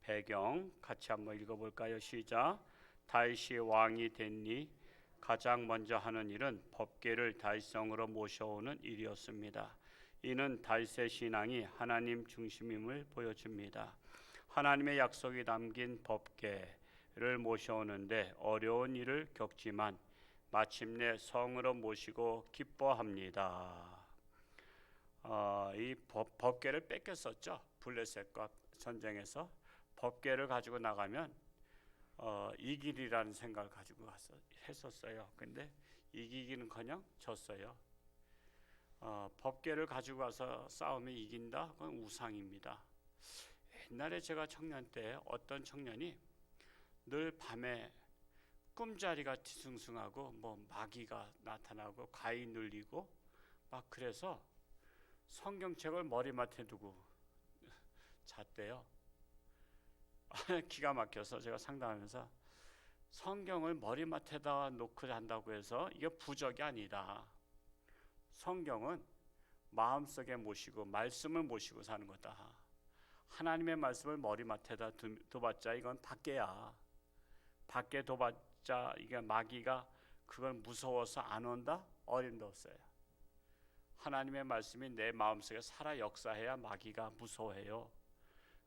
배경 같이 한번 읽어볼까요? 시작. 다윗이 왕이 됐니? 가장 먼저 하는 일은 법궤를 다윗성으로 모셔오는 일이었습니다. 이는 다윗의 신앙이 하나님 중심임을 보여줍니다. 하나님의 약속이 담긴 법궤를 모셔오는데 어려운 일을 겪지만 마침내 성으로 모시고 기뻐합니다. 이 법궤를 뺏겼었죠. 블레셋과 전쟁에서 법궤를 가지고 나가면 이기리라는 생각을 가지고 했었어요. 근데 이기기는커녕 졌어요. 법궤를 가지고 가서 싸우면 이긴다? 그건 우상입니다. 옛날에 제가 청년 때 어떤 청년이 늘 밤에 꿈자리가 뒤숭숭하고 뭐 마귀가 나타나고 가위 눌리고 막 그래서 성경책을 머리맡에 두고 잤대요. 기가 막혀서 제가 상담하면서 성경을 머리맡에다 놓고 잔다고 해서 이게 부적이 아니다. 성경은 마음속에 모시고 말씀을 모시고 사는 거다. 하나님의 말씀을 머리맡에다 둬봤자 이건 밖에야. 밖에 둬봤자 이게 마귀가 그걸 무서워서 안 온다? 어림도 없어요. 하나님의 말씀이 내 마음속에 살아 역사해야 마귀가 무서워해요.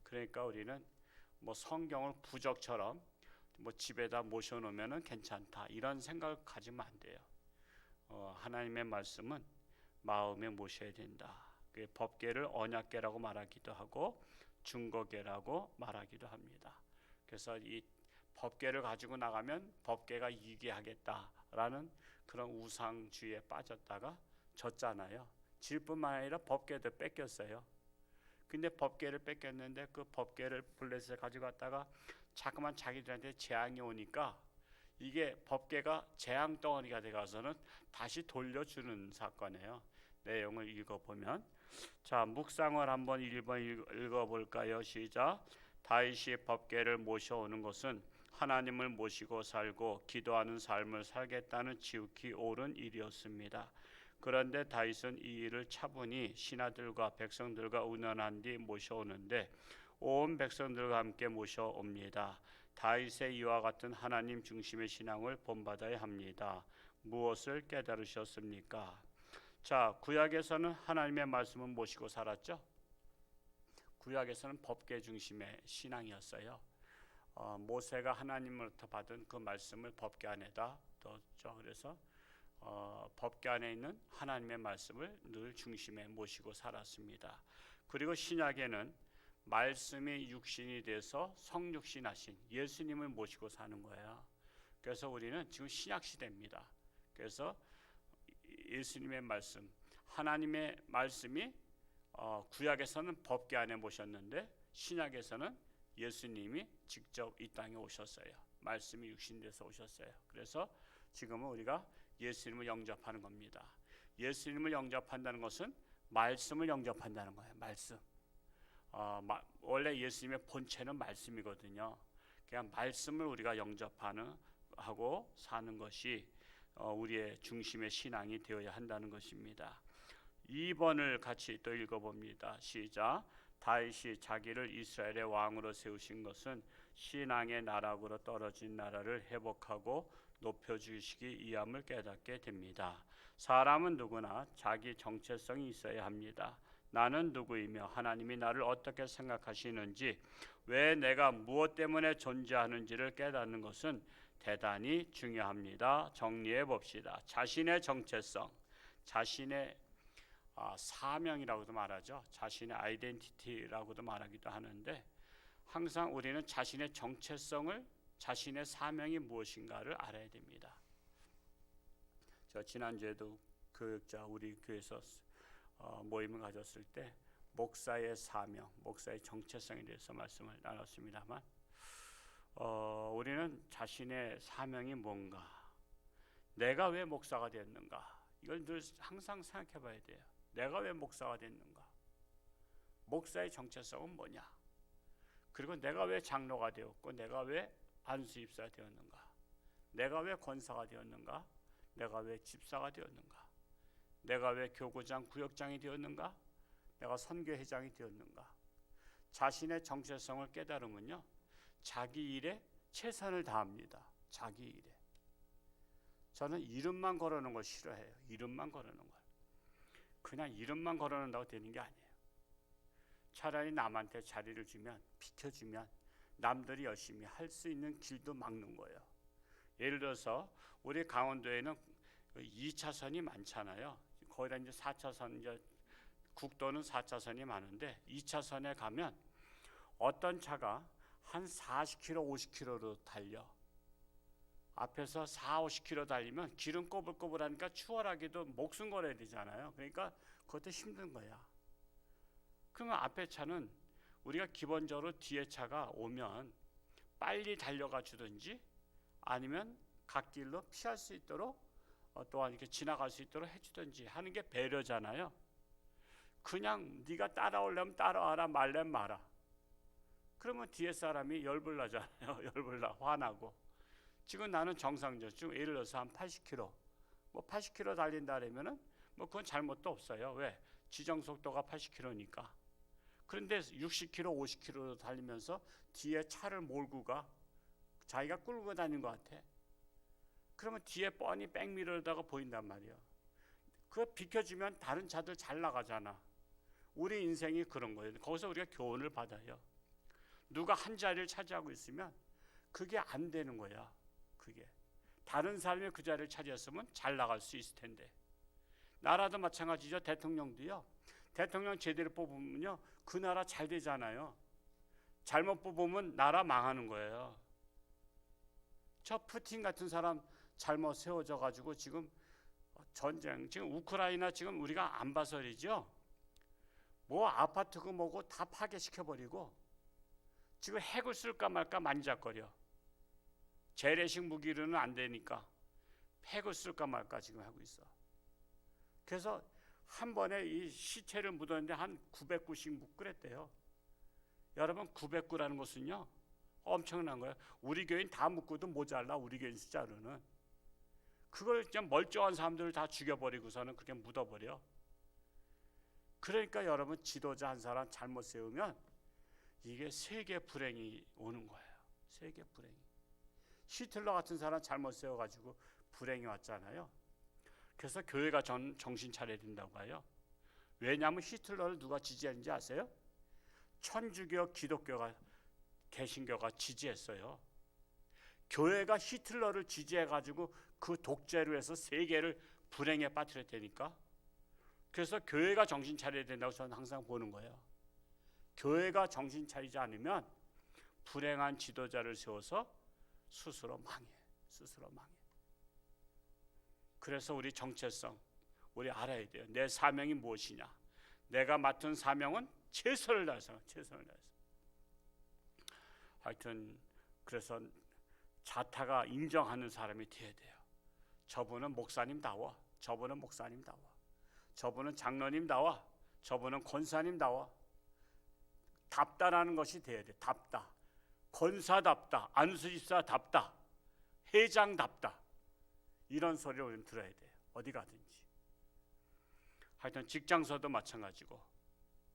그러니까 우리는 뭐 성경을 부적처럼 뭐 집에다 모셔놓으면 괜찮다 이런 생각을 가지면 안 돼요. 하나님의 말씀은 마음에 모셔야 된다. 법궤를 언약궤라고 말하기도 하고 증거궤라고 말하기도 합니다. 그래서 이 법궤를 가지고 나가면 법궤가 이기게 하겠다라는 그런 우상주의에 빠졌다가 졌잖아요. 질 뿐만 아니라 법궤도 뺏겼어요. 근데 법궤를 뺏겼는데 그 법궤를 블레셋에 가져갔다가 자꾸만 자기들한테 재앙이 오니까 이게 법궤가 재앙 덩어리가 돼가서는 다시 돌려주는 사건이에요. 내용을 읽어보면 자 묵상을 한번 1번 읽어볼까요? 시작. 다윗이 법궤를 모셔오는 것은 하나님을 모시고 살고 기도하는 삶을 살겠다는 지극히 옳은 일이었습니다. 그런데 다윗은 이 일을 차분히 신하들과 백성들과 의논한 뒤 모셔오는데 온 백성들과 함께 모셔옵니다. 다윗의 이와 같은 하나님 중심의 신앙을 본받아야 합니다. 무엇을 깨달으셨습니까? 자, 구약에서는 하나님의 말씀을 모시고 살았죠. 구약에서는 법궤 중심의 신앙이었어요. 모세가 하나님으로부터 받은 그 말씀을 법궤 안에다 넣었죠. 그래서 법궤 안에 있는 하나님의 말씀을 늘 중심에 모시고 살았습니다. 그리고 신약에는 말씀이 육신이 돼서 성육신하신 예수님을 모시고 사는 거예요. 그래서 우리는 지금 신약 시대입니다. 그래서 예수님의 말씀, 하나님의 말씀이 구약에서는 법궤 안에 모셨는데 신약에서는 예수님이 직접 이 땅에 오셨어요. 말씀이 육신돼서 오셨어요. 그래서 지금은 우리가 예수님을 영접하는 겁니다. 예수님을 영접한다는 것은 말씀을 영접한다는 거예요. 말씀. 원래 예수님의 본체는 말씀이거든요. 그냥 말씀을 우리가 영접하고 사는 것이 우리의 중심의 신앙이 되어야 한다는 것입니다. 2번을 같이 또 읽어봅니다. 시작. 다윗이 자기를 이스라엘의 왕으로 세우신 것은 신앙의 나락으로 떨어진 나라를 회복하고 높여주시기 위함을 깨닫게 됩니다. 사람은 누구나 자기 정체성이 있어야 합니다. 나는 누구이며 하나님이 나를 어떻게 생각하시는지, 왜 내가 무엇 때문에 존재하는지를 깨닫는 것은 대단히 중요합니다. 정리해 봅시다. 자신의 정체성, 자신의 사명이라고도 말하죠. 자신의 아이덴티티라고도 말하기도 하는데 항상 우리는 자신의 정체성을 자신의 사명이 무엇인가를 알아야 됩니다. 저 지난주에도 교육자 우리 교회에서 모임을 가졌을 때 목사의 사명, 목사의 정체성에 대해서 말씀을 나눴습니다만 우리는 자신의 사명이 뭔가, 내가 왜 목사가 됐는가, 이걸 늘 항상 생각해 봐야 돼요. 내가 왜 목사가 됐는가, 목사의 정체성은 뭐냐, 그리고 내가 왜 장로가 되었고 내가 왜 안수집사가 되었는가, 내가 왜 권사가 되었는가, 내가 왜 집사가 되었는가, 내가 왜 교구장 구역장이 되었는가, 내가 선교회장이 되었는가. 자신의 정체성을 깨달으면요, 자기 일에 최선을 다합니다. 자기 일에. 저는 이름만 걸어놓은 걸 싫어해요. 이름만 걸어놓은 걸. 그냥 이름만 걸어놓는다고 되는 게 아니에요. 차라리 남한테 자리를 주면, 비켜주면 남들이 열심히 할 수 있는 길도 막는 거예요. 예를 들어서 우리 강원도에는 2차선이 많잖아요. 거기다 이제 4차선, 이제 국도는 4차선이 많은데 2차선에 가면 어떤 차가 한 40km, 50km로 달려. 앞에서 4, 50km 달리면 기름 꼬불꼬불하니까 추월하기도 목숨 걸어야 되잖아요. 그러니까 그것도 힘든 거야. 그러면 앞에 차는 우리가 기본적으로 뒤에 차가 오면 빨리 달려가 주든지 아니면 갓길로 피할 수 있도록 또한 이렇게 지나갈 수 있도록 해주든지 하는 게 배려잖아요. 그냥 네가 따라오려면 따라와라, 말려면 마라. 그러면 뒤에 사람이 열불나잖아요. 열불나, 화나고. 지금 나는 정상적, 지금 예를 들어서 한 80km, 뭐 80km 달린다 그러면은 뭐 그건 잘못도 없어요. 왜? 지정 속도가 80km니까. 그런데 60km, 50km로 달리면서 뒤에 차를 몰고 가, 자기가 끌고 다니는 것 같아. 그러면 뒤에 뻔히 백미러다가 보인단 말이야. 그거 비켜주면 다른 차들 잘 나가잖아. 우리 인생이 그런 거예요. 거기서 우리가 교훈을 받아요. 누가 한 자리를 차지하고 있으면 그게 안 되는 거야. 그게 다른 사람이 그 자리를 차지했으면 잘 나갈 수 있을 텐데. 나라도 마찬가지죠. 대통령도요. 대통령 제대로 뽑으면요, 그 나라 잘 되잖아요. 잘못 뽑으면 나라 망하는 거예요. 저 푸틴 같은 사람 잘못 세워져 가지고 지금 전쟁, 지금 우크라이나 지금 우리가 안 봐서이죠. 뭐 아파트고 뭐고 다 파괴시켜 버리고 지금 핵을 쓸까 말까 만지작거려. 재래식 무기로는 안 되니까 핵을 쓸까 말까 지금 하고 있어. 그래서 한 번에 이 시체를 묻었는데 한 900구씩 묻그랬대요. 여러분, 900구라는 것은요 엄청난 거예요. 우리 교인 다 묻고도 모자라. 우리 교인 숫자로는. 그걸 그냥 멀쩡한 사람들을 다 죽여버리고서는 그렇게 묻어버려. 그러니까 여러분, 지도자 한 사람 잘못 세우면 이게 세계 불행이 오는 거예요. 세계 불행이. 히틀러 같은 사람 잘못 세워가지고 불행이 왔잖아요. 그래서 교회가 정신 차려야 된다고 해요. 왜냐하면 히틀러를 누가 지지했는지 아세요? 천주교, 기독교가, 개신교가 지지했어요. 교회가 히틀러를 지지해가지고 그 독재로 해서 세계를 불행에 빠뜨렸다니까. 그래서 교회가 정신 차려야 된다고 저는 항상 보는 거예요. 교회가 정신 차리지 않으면 불행한 지도자를 세워서 스스로 망해. 스스로 망해. 그래서 우리 정체성, 우리 알아야 돼요. 내 사명이 무엇이냐. 내가 맡은 사명은 최선을 다해서, 최선을 다해서. 하여튼 그래서 자타가 인정하는 사람이 돼야 돼요. 저분은 목사님다워. 저분은 목사님다워. 저분은 장로님다워. 저분은 권사님다워. 답다라는 것이 돼야 돼. 답다. 권사답다. 안수집사답다. 회장답다. 이런 소리를 우리는 들어야 돼요. 어디 가든지. 하여튼 직장서도 마찬가지고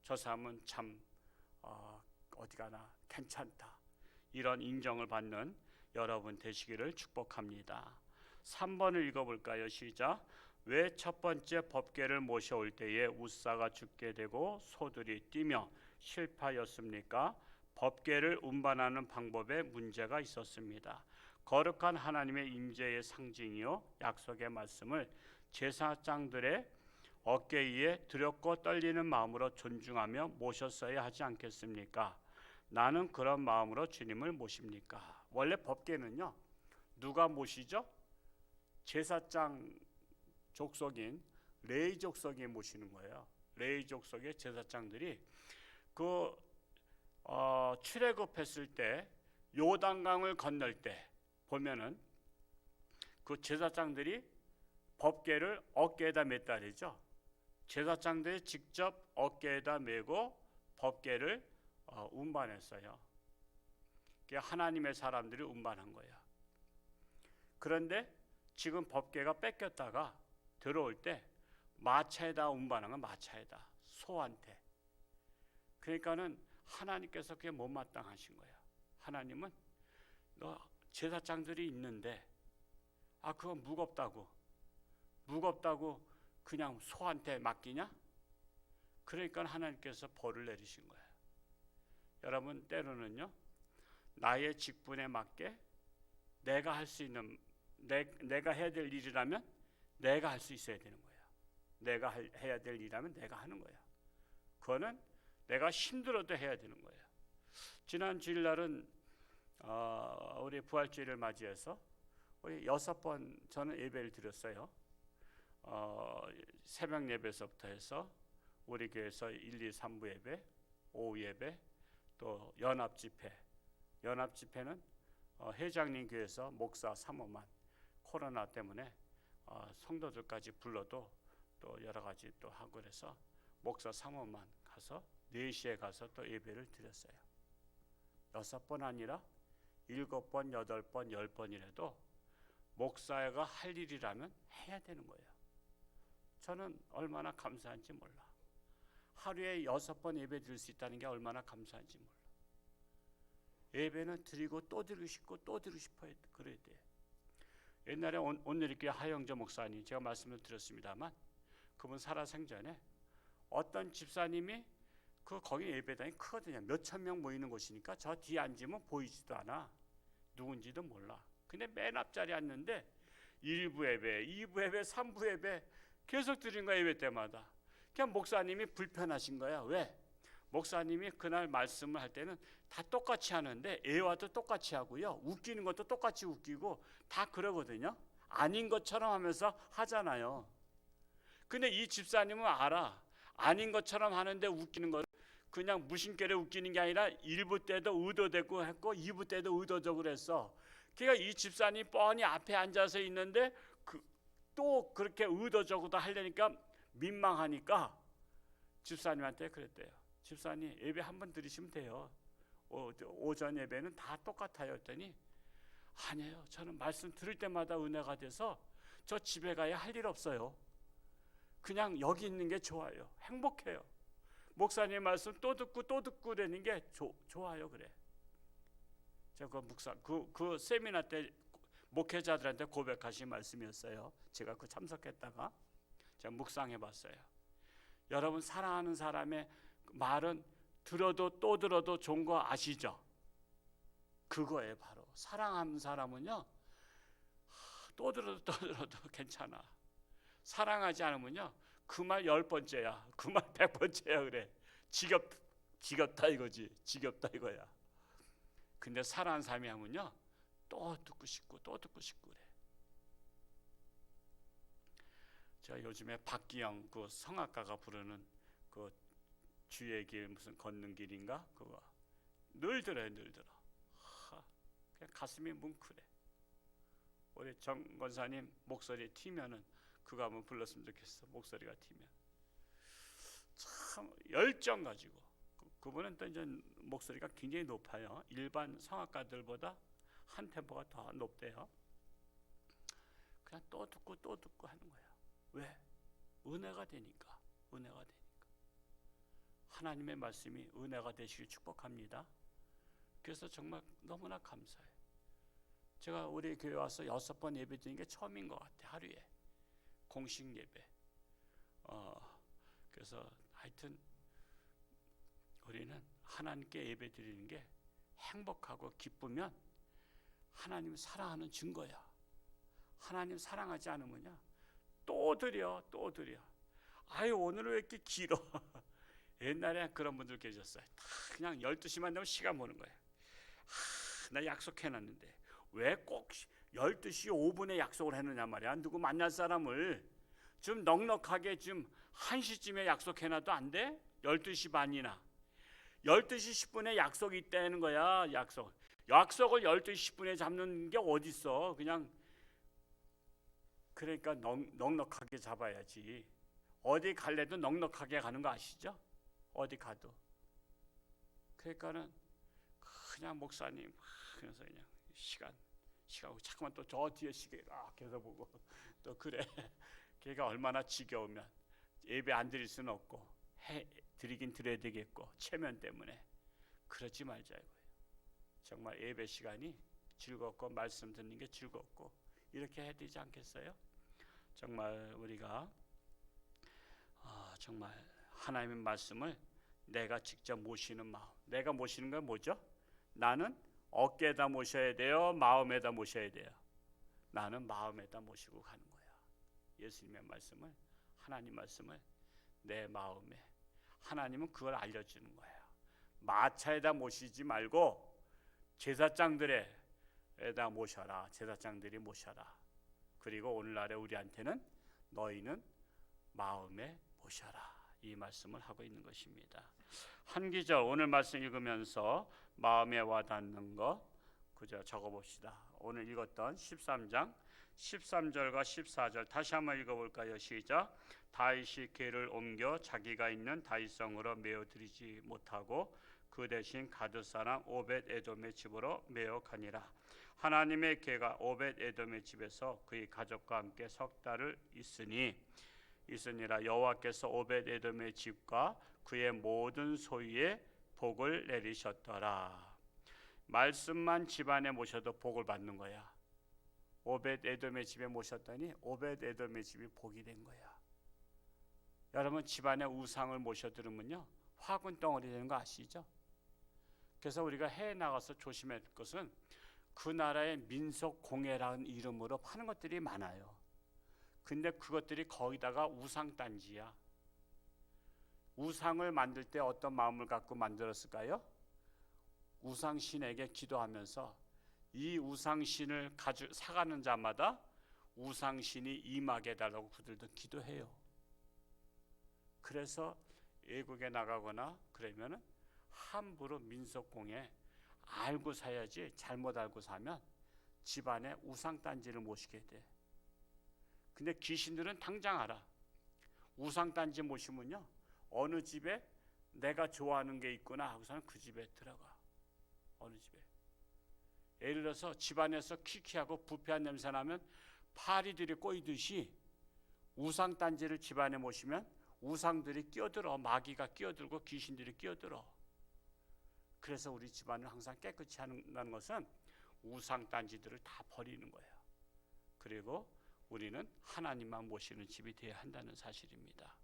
저 사람은 참 어디 가나 괜찮다. 이런 인정을 받는 여러분 되시기를 축복합니다. 3번을 읽어볼까요? 시작. 왜 첫 번째 법궤를 모셔올 때에 우사가 죽게 되고 소들이 뛰며 실패하였습니까? 법궤를 운반하는 방법에 문제가 있었습니다. 거룩한 하나님의 임재의 상징이요 약속의 말씀을 제사장들의 어깨 위에 두렵고 떨리는 마음으로 존중하며 모셨어야 하지 않겠습니까? 나는 그런 마음으로 주님을 모십니까? 원래 법궤는요 누가 모시죠? 제사장 족속인 레위 족속이 모시는 거예요. 레위 족속의 제사장들이 그 출애굽했을 때 요단강을 건널 때 보면은 그 제사장들이 법궤를 어깨에다 맸다 그러죠. 제사장들이 직접 어깨에다 메고 법궤를 운반했어요. 하나님의 사람들이 운반한 거예요. 그런데 지금 법궤가 뺏겼다가 들어올 때 마차에다 운반한 건 마차에다, 소한테. 그러니까는 하나님께서 그게 못마땅하신 거예요. 하나님은 너 제사장들이 있는데 그건 무겁다고 그냥 소한테 맡기냐? 그러니까 하나님께서 벌을 내리신 거예요. 여러분, 때로는요, 나의 직분에 맞게 내가 할 수 있는, 내가 해야 될 일이라면 내가 할 수 있어야 되는 거예요. 내가 해야 될 일이라면 내가 하는 거예요. 그거는 내가 힘들어도 해야 되는 거예요. 지난 주일날은 우리 부활주일을 맞이해서 우리 6번 저는 예배를 드렸어요. 새벽 예배서부터 해서 우리 교회에서 1, 2, 3부 예배, 오후 예배, 또 연합 집회는 회장님 교회에서 목사 3호만 코로나 때문에 성도들까지 불러도 또 여러 가지 또 하고 그래서 목사 3호만 가서 4시에 가서 또 예배를 드렸어요. 6번 아니라 7번, 8번, 10번이라도 목사가 할 일이라면 해야 되는 거예요. 저는 얼마나 감사한지 몰라. 하루에 6번 예배 드릴 수 있다는 게 얼마나 감사한지 몰라. 예배는 드리고 또 드리고 싶고 또 드리고 싶어야 그래야 돼. 옛날에 온누리교회 하영조 목사님 제가 말씀을 드렸습니다만 그분 살아생전에 어떤 집사님이 거기 예배당이 크거든요. 몇천 명 모이는 곳이니까 저 뒤에 앉으면 보이지도 않아. 누군지도 몰라. 근데 맨 앞자리에 앉는데 1부 예배, 2부 예배, 3부 예배 계속 드린 거야. 예배 때마다. 그냥 목사님이 불편하신 거야. 왜? 목사님이 그날 말씀을 할 때는 다 똑같이 하는데 애와도 똑같이 하고요. 웃기는 것도 똑같이 웃기고 다 그러거든요. 아닌 것처럼 하면서 하잖아요. 근데 이 집사님은 알아. 아닌 것처럼 하는데 웃기는 걸 그냥 무심결에 웃기는 게 아니라 1부 때도 의도되고 했고 2부 때도 의도적으로 했어. 그러니까 이 집사님 뻔히 앞에 앉아서 있는데 또 그렇게 의도적으로 하려니까 민망하니까 집사님한테 그랬대요. 집사님 예배 한번 드리시면 돼요. 오전 예배는 다 똑같아요. 했더니 아니에요. 저는 말씀 들을 때마다 은혜가 돼서 저 집에 가야 할 일 없어요. 그냥 여기 있는 게 좋아요. 행복해요. 목사님 말씀 또 듣고 되는 게 좋아요. 그래. 제가 그 세미나 때 목회자들한테 고백하신 말씀이었어요. 제가 그 참석했다가 제가 묵상해봤어요. 여러분 사랑하는 사람의 말은 들어도 또 들어도 좋은 거 아시죠? 그거예요. 바로 사랑하는 사람은요 또 들어도 괜찮아. 사랑하지 않으면요 그 말 10번째야 그 말 100번째야. 그래. 지겹다 이거지. 지겹다 이거야. 근데 사랑하는 사람이 하면요 또 듣고 싶고 또 듣고 싶고 그래. 제가 요즘에 박기영 그 성악가가 부르는 그 주의 길 무슨 걷는 길인가 그거 늘 들어요. 늘 들어. 그냥 가슴이 뭉클해. 우리 정 권사님 목소리 튀면은 그거 한번 불렀으면 좋겠어. 목소리가 튀면 참 열정 가지고 그분은 또 이제 목소리가 굉장히 높아요. 일반 성악가들보다 한 템포가 더 높대요. 그냥 또 듣고 하는 거야. 왜? 은혜가 되니까. 하나님의 말씀이 은혜가 되시길 축복합니다. 그래서 정말 너무나 감사해요. 제가 우리 교회 와서 6번 예배 드리는 게 처음인 것 같아요. 하루에 공식 예배. 그래서 하여튼 우리는 하나님께 예배 드리는 게 행복하고 기쁘면 하나님 사랑하는 증거야. 하나님 사랑하지 않으면요 또 드려. 아유 오늘 왜 이렇게 길어. 옛날에 그런 분들 계셨어요. 다 그냥 12시만 되면 시간 보는 거예요. 나 약속해놨는데 왜 꼭 12시 5분에 약속을 했느냐 말이야. 누구 만날 사람을 좀 넉넉하게 좀 1시쯤에 약속해놔도 안 돼? 12시 반이나 12시 10분에 약속이 있다는 거야. 약속을 12시 10분에 잡는 게 어딨어. 그냥 그러니까 넉넉하게 잡아야지. 어디 갈래도 넉넉하게 가는 거 아시죠? 어디 가도. 그러니까는 그냥 목사님 그래서 그냥 시간하고 자꾸만 또 저 뒤에 시계 계속 보고 또 그래. 걔가 얼마나 지겨우면 예배 안 드릴 수는 없고 드리긴 드려야 되겠고 체면 때문에 그러지 말자 이거예요. 정말 예배 시간이 즐겁고 말씀 듣는 게 즐겁고 이렇게 해야 되지 않겠어요? 정말 우리가 정말 하나님의 말씀을 내가 직접 모시는 마음. 내가 모시는 건 뭐죠? 나는 어깨에다 모셔야 돼요? 마음에다 모셔야 돼요? 나는 마음에다 모시고 가는 거야. 예수님의 말씀을, 하나님 말씀을 내 마음에. 하나님은 그걸 알려주는 거예요. 마차에다 모시지 말고 제사장들에다 모셔라. 제사장들이 모셔라. 그리고 오늘날에 우리한테는 너희는 마음에 모셔라. 이 말씀을 하고 있는 것입니다. 한 기절 오늘 말씀 읽으면서 마음에 와닿는 거 그저 적어봅시다. 오늘 읽었던 13장 13절과 14절 다시 한번 읽어볼까요? 시작. 다윗이 궤를 옮겨 자기가 있는 다윗성으로 메어 들이지 못하고 그 대신 가드 사람 오벳 에돔의 집으로 메어 가니라. 하나님의 궤가 오벳 에돔의 집에서 그의 가족과 함께 석 달을 있으니라. 여호와께서 오벳 에돔의 집과 그의 모든 소유에 복을 내리셨더라. 말씀만 집안에 모셔도 복을 받는 거야. 오벳 에돔의 집에 모셨더니 오벳 에돔의 집이 복이 된 거야. 여러분 집안에 우상을 모셔들으면요 화분 덩어리 되는 거 아시죠? 그래서 우리가 해외 나가서 조심해야 될 것은 그 나라의 민속 공예라는 이름으로 파는 것들이 많아요. 근데 그것들이 거기다가 우상 단지야. 우상을 만들 때 어떤 마음을 갖고 만들었을까요? 우상신에게 기도하면서 이 우상신을 사가는 자마다 우상신이 임하게 해달라고 그들도 기도해요. 그래서 외국에 나가거나 그러면은 함부로 민속공예 알고 사야지 잘못 알고 사면 집안에 우상단지를 모시게 돼. 근데 귀신들은 당장 알아. 우상단지 모시면요 어느 집에 내가 좋아하는 게 있구나 하고서는 그 집에 들어가. 어느 집에. 예를 들어서 집안에서 키키하고 부패한 냄새 나면 파리들이 꼬이듯이 우상단지를 집안에 모시면 우상들이 끼어들어. 마귀가 끼어들고 귀신들이 끼어들어. 그래서 우리 집안을 항상 깨끗이 한다는 것은 우상단지들을 다 버리는 거예요. 그리고 우리는 하나님만 모시는 집이 되어야 한다는 사실입니다.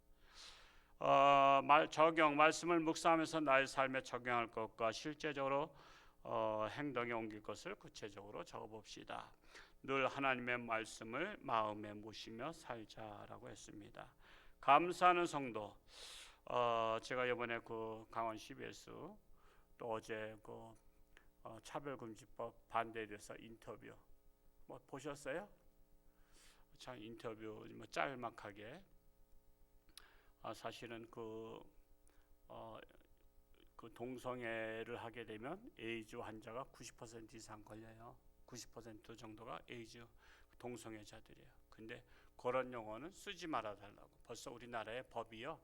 말씀을 묵상하면서 나의 삶에 적용할 것과 실제적으로 행동에 옮길 것을 구체적으로 적어봅시다. 늘 하나님의 말씀을 마음에 모시며 살자라고 했습니다. 감사하는 성도, 제가 이번에 그 강원 CBS 또 어제 그 차별금지법 반대에 대해서 인터뷰 보셨어요? 참 인터뷰 짤막하게 사실은 그 동성애를 하게 되면 에이즈 환자가 90% 이상 걸려요. 90% 정도가 에이즈 동성애자들이에요. 근데 그런 용어는 쓰지 말아 달라고. 벌써 우리나라의 법이요.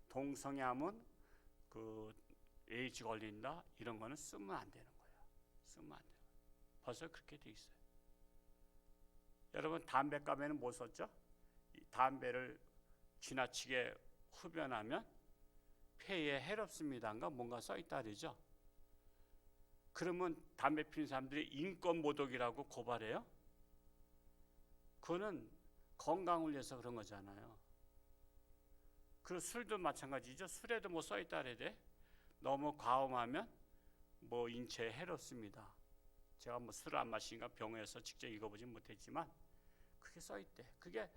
동성애하면 그 에이즈 걸린다 이런 거는 쓰면 안 되는 거예요. 쓰면 안 돼요. 벌써 그렇게 돼 있어요. 여러분 담배값에는 뭐 썼죠? 담배를 지나치게 흡연하면 폐에 해롭습니다인가 뭔가 써 있다 그러죠. 그러면 담배 피우는 사람들이 인권 모독이라고 고발해요? 그거는 건강을 위해서 그런 거잖아요. 그리고 술도 마찬가지죠. 술에도 뭐 써 있다 그래야 돼? 너무 과음하면 뭐 인체에 해롭습니다. 제가 뭐 술을 안 마시니까 병원에서 직접 읽어보진 못했지만 그게 써 있대. 그게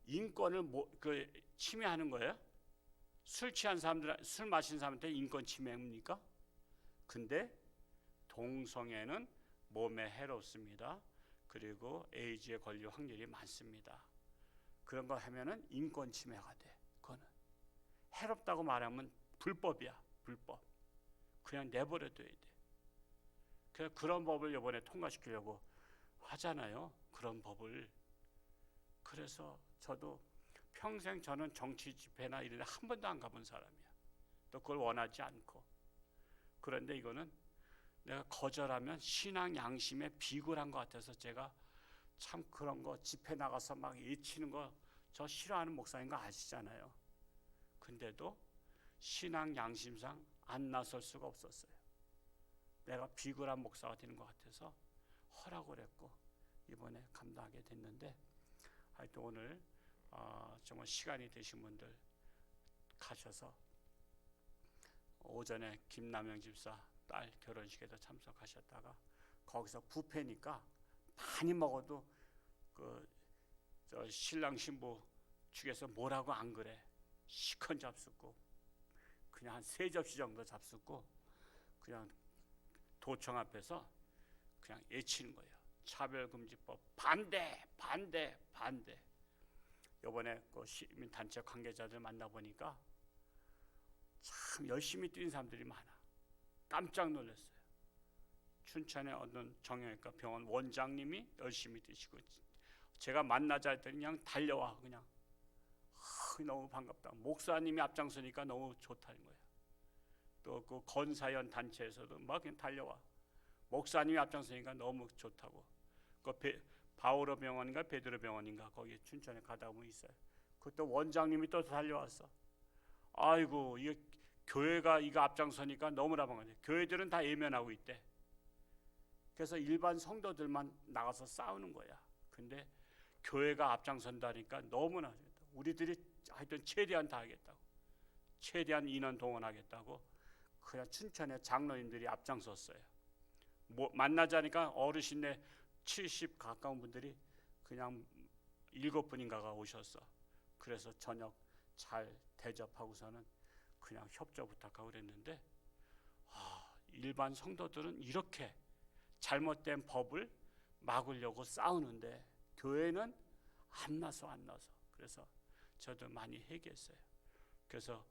인권을 침해하는 거예요? 술 마신 사람한테 인권 침해입니까? 근데 동성애는 몸에 해롭습니다. 그리고 에이즈에 걸릴 확률이 많습니다. 그런 거 하면은 인권 침해가 돼. 그거는 해롭다고 말하면 불법이야. 불법. 그냥 내버려둬야 돼. 그래서 그런 법을 이번에 통과시키려고 하잖아요. 그런 법을. 그래서 저도 평생 저는 정치 집회나 이런 데 한 번도 안 가본 사람이야. 또 그걸 원하지 않고. 그런데 이거는 내가 거절하면 신앙 양심에 비굴한 것 같아서 제가 참 그런 거 집회 나가서 막 외치는 거 저 싫어하는 목사인 거 아시잖아요. 근데도 신앙 양심상 안 나설 수가 없었어요. 내가 비굴한 목사가 되는 것 같아서 허락을 했고 이번에 감당하게 됐는데, 하여튼 오늘 정말 시간이 되신 분들 가셔서 오전에 김남영 집사 딸 결혼식에도 참석하셨다가 거기서 뷔페니까 많이 먹어도 저 신랑 신부 측에서 뭐라고 안 그래. 시큰 잡숫고 그냥 한 3접시 정도 잡숫고 그냥 도청 앞에서 그냥 외치는 거예요. 차별금지법 반대, 반대, 반대. 이번에 그 시민단체 관계자들 만나보니까 참 열심히 뛰는 사람들이 많아. 깜짝 놀랐어요. 춘천의 어떤 정형외과 병원 원장님이 열심히 뛰시고, 제가 만나자 했더니 그냥 달려와. 그냥 너무 반갑다. 목사님이 앞장서니까 너무 좋다는 거예요. 또 그 건사연 단체에서도 막 그냥 달려와. 목사님이 앞장서니까 너무 좋다고. 그 바오로 병원인가 베드로 병원인가 거기 춘천에 가다 보면 있어요. 그것도 원장님이 또 달려왔어. 아이고, 이게 교회가 이거 앞장서니까 너무나 반가워요. 교회들은 다 예면하고 있대. 그래서 일반 성도들만 나가서 싸우는 거야. 근데 교회가 앞장선다니까 너무나 우리들이 하여튼 최대한 다 하겠다고, 최대한 인원 동원하겠다고 그냥 춘천에 장로님들이 앞장섰어요. 뭐 만나자니까 어르신네 70 가까운 분들이 그냥 7분인가가 오셨어. 그래서 저녁 잘 대접하고서는 그냥 협조 부탁하고 그랬는데, 일반 성도들은 이렇게 잘못된 법을 막으려고 싸우는데 교회는 안 나서. 그래서 저도 많이 회개했어요. 그래서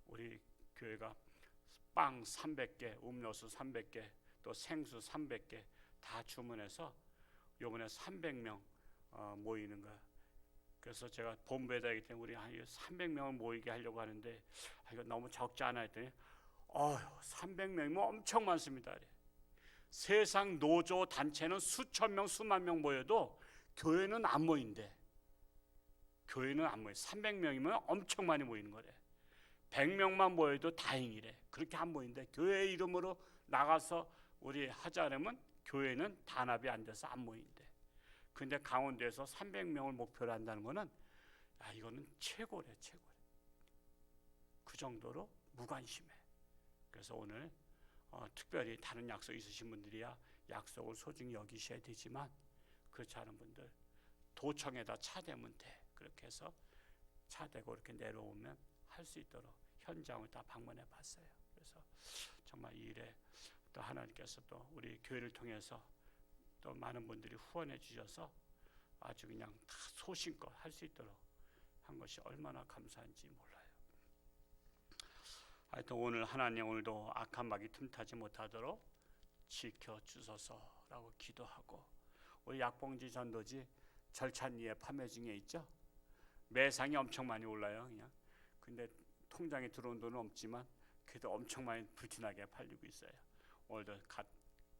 우리 교회가 빵 300개, 음료수 300개, 또 생수 300개 다 주문해서 요번에 300명 모이는 거야. 그래서 제가 본부에다 얘기 때문에 우리 한 300명을 모이게 하려고 하는데 이거 너무 적지 않아 했더니 300명이면 엄청 많습니다. 세상 노조 단체는 수천 명, 수만 명 모여도 교회는 안 모인대. 교회는 안 모여. 300명이면 엄청 많이 모이는 거래. 100명만 모여도 다행이래. 그렇게 안 모인대. 교회 이름으로 나가서 우리 하자려면 교회는 단합이 안 돼서 안 모인대. 근데 강원도에서 300명을 목표로 한다는 거는 이거는 최고래. 그 정도로 무관심해. 그래서 오늘 특별히 다른 약속 있으신 분들이야 약속을 소중히 여기셔야 되지만, 그렇지 않은 분들 도청에다 차 대면 돼. 그렇게 해서 차 대고 이렇게 내려오면 할 수 있도록 현장을 다 방문해 봤어요. 그래서 정말 이 일에 또 하나님께서 또 우리 교회를 통해서 또 많은 분들이 후원해 주셔서 아주 그냥 다 소신껏 할 수 있도록 한 것이 얼마나 감사한지 몰라요. 하여튼 오늘 하나님, 오늘도 악한 마귀 틈타지 못하도록 지켜주소서라고 기도하고, 우리 약봉지 전도지 절찬리에 판매 중에 있죠. 매상이 엄청 많이 올라요. 그냥 근데 통장에 들어온 돈은 없지만 그래도 엄청 많이 불티나게 팔리고 있어요. 오늘도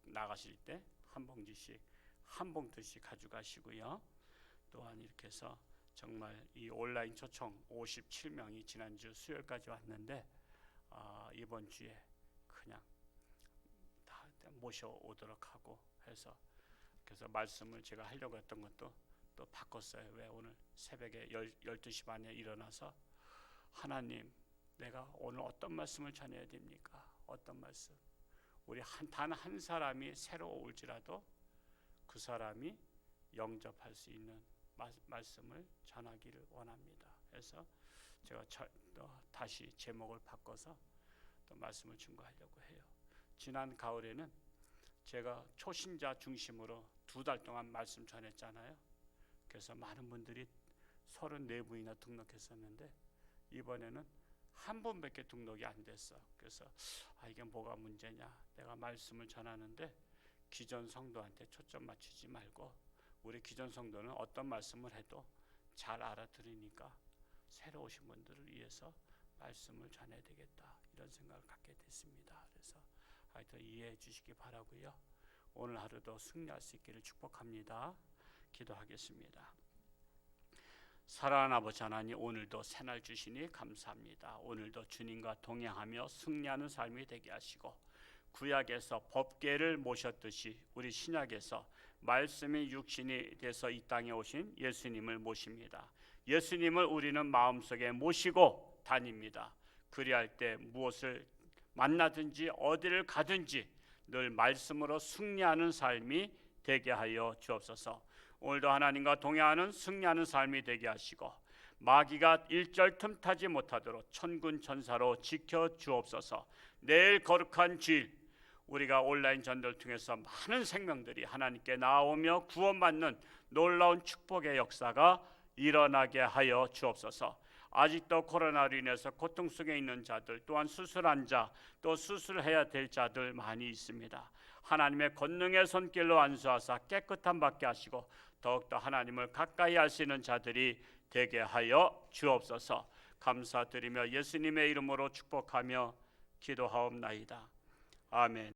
나가실 때 한 봉지씩, 한 봉투씩 가져가시고요. 또한 이렇게 해서 정말 이 온라인 초청 57명이 지난주 수요일까지 왔는데 이번 주에 그냥 다 모셔오도록 하고 해서, 그래서 말씀을 제가 하려고 했던 것도 또 바꿨어요. 왜? 오늘 새벽에 12시 반에 일어나서 하나님, 내가 오늘 어떤 말씀을 전해야 됩니까? 어떤 말씀? 우리 단 한 사람이 새로 올지라도 그 사람이 영접할 수 있는 말씀을 전하기를 원합니다. 그래서 제가 다시 제목을 바꿔서 또 말씀을 증거하려고 해요. 지난 가을에는 제가 초신자 중심으로 2달 동안 말씀 전했잖아요. 그래서 많은 분들이 34분이나 등록했었는데 이번에는 한 분밖에 등록이 안 됐어. 그래서 이게 뭐가 문제냐, 내가 말씀을 전하는데 기존 성도한테 초점 맞추지 말고 우리 기존 성도는 어떤 말씀을 해도 잘 알아들으니까 새로 오신 분들을 위해서 말씀을 전해야 되겠다, 이런 생각을 갖게 됐습니다. 그래서 하여튼 이해해 주시기 바라고요. 오늘 하루도 승리할 수 있기를 축복합니다. 기도하겠습니다. 사랑하는 아버지 하나님, 오늘도 새날 주시니 감사합니다. 오늘도 주님과 동행하며 승리하는 삶이 되게 하시고, 구약에서 법궤를 모셨듯이 우리 신약에서 말씀이 육신이 돼서 이 땅에 오신 예수님을 모십니다. 예수님을 우리는 마음속에 모시고 다닙니다. 그리할 때 무엇을 만나든지 어디를 가든지 늘 말씀으로 승리하는 삶이 되게 하여 주옵소서. 오늘도 하나님과 동행하는 승리하는 삶이 되게 하시고, 마귀가 일절 틈타지 못하도록 천군 천사로 지켜 주옵소서. 내일 거룩한 주일, 우리가 온라인 전도를 통해서 많은 생명들이 하나님께 나오며 구원받는 놀라운 축복의 역사가 일어나게 하여 주옵소서. 아직도 코로나로 인해서 고통 속에 있는 자들, 또한 수술한 자, 또 수술해야 될 자들 많이 있습니다. 하나님의 권능의 손길로 안수하사 깨끗함 받게 하시고, 더욱더 하나님을 가까이 할 수 있는 자들이 되게 하여 주옵소서. 감사드리며 예수님의 이름으로 축복하며 기도하옵나이다. 아멘.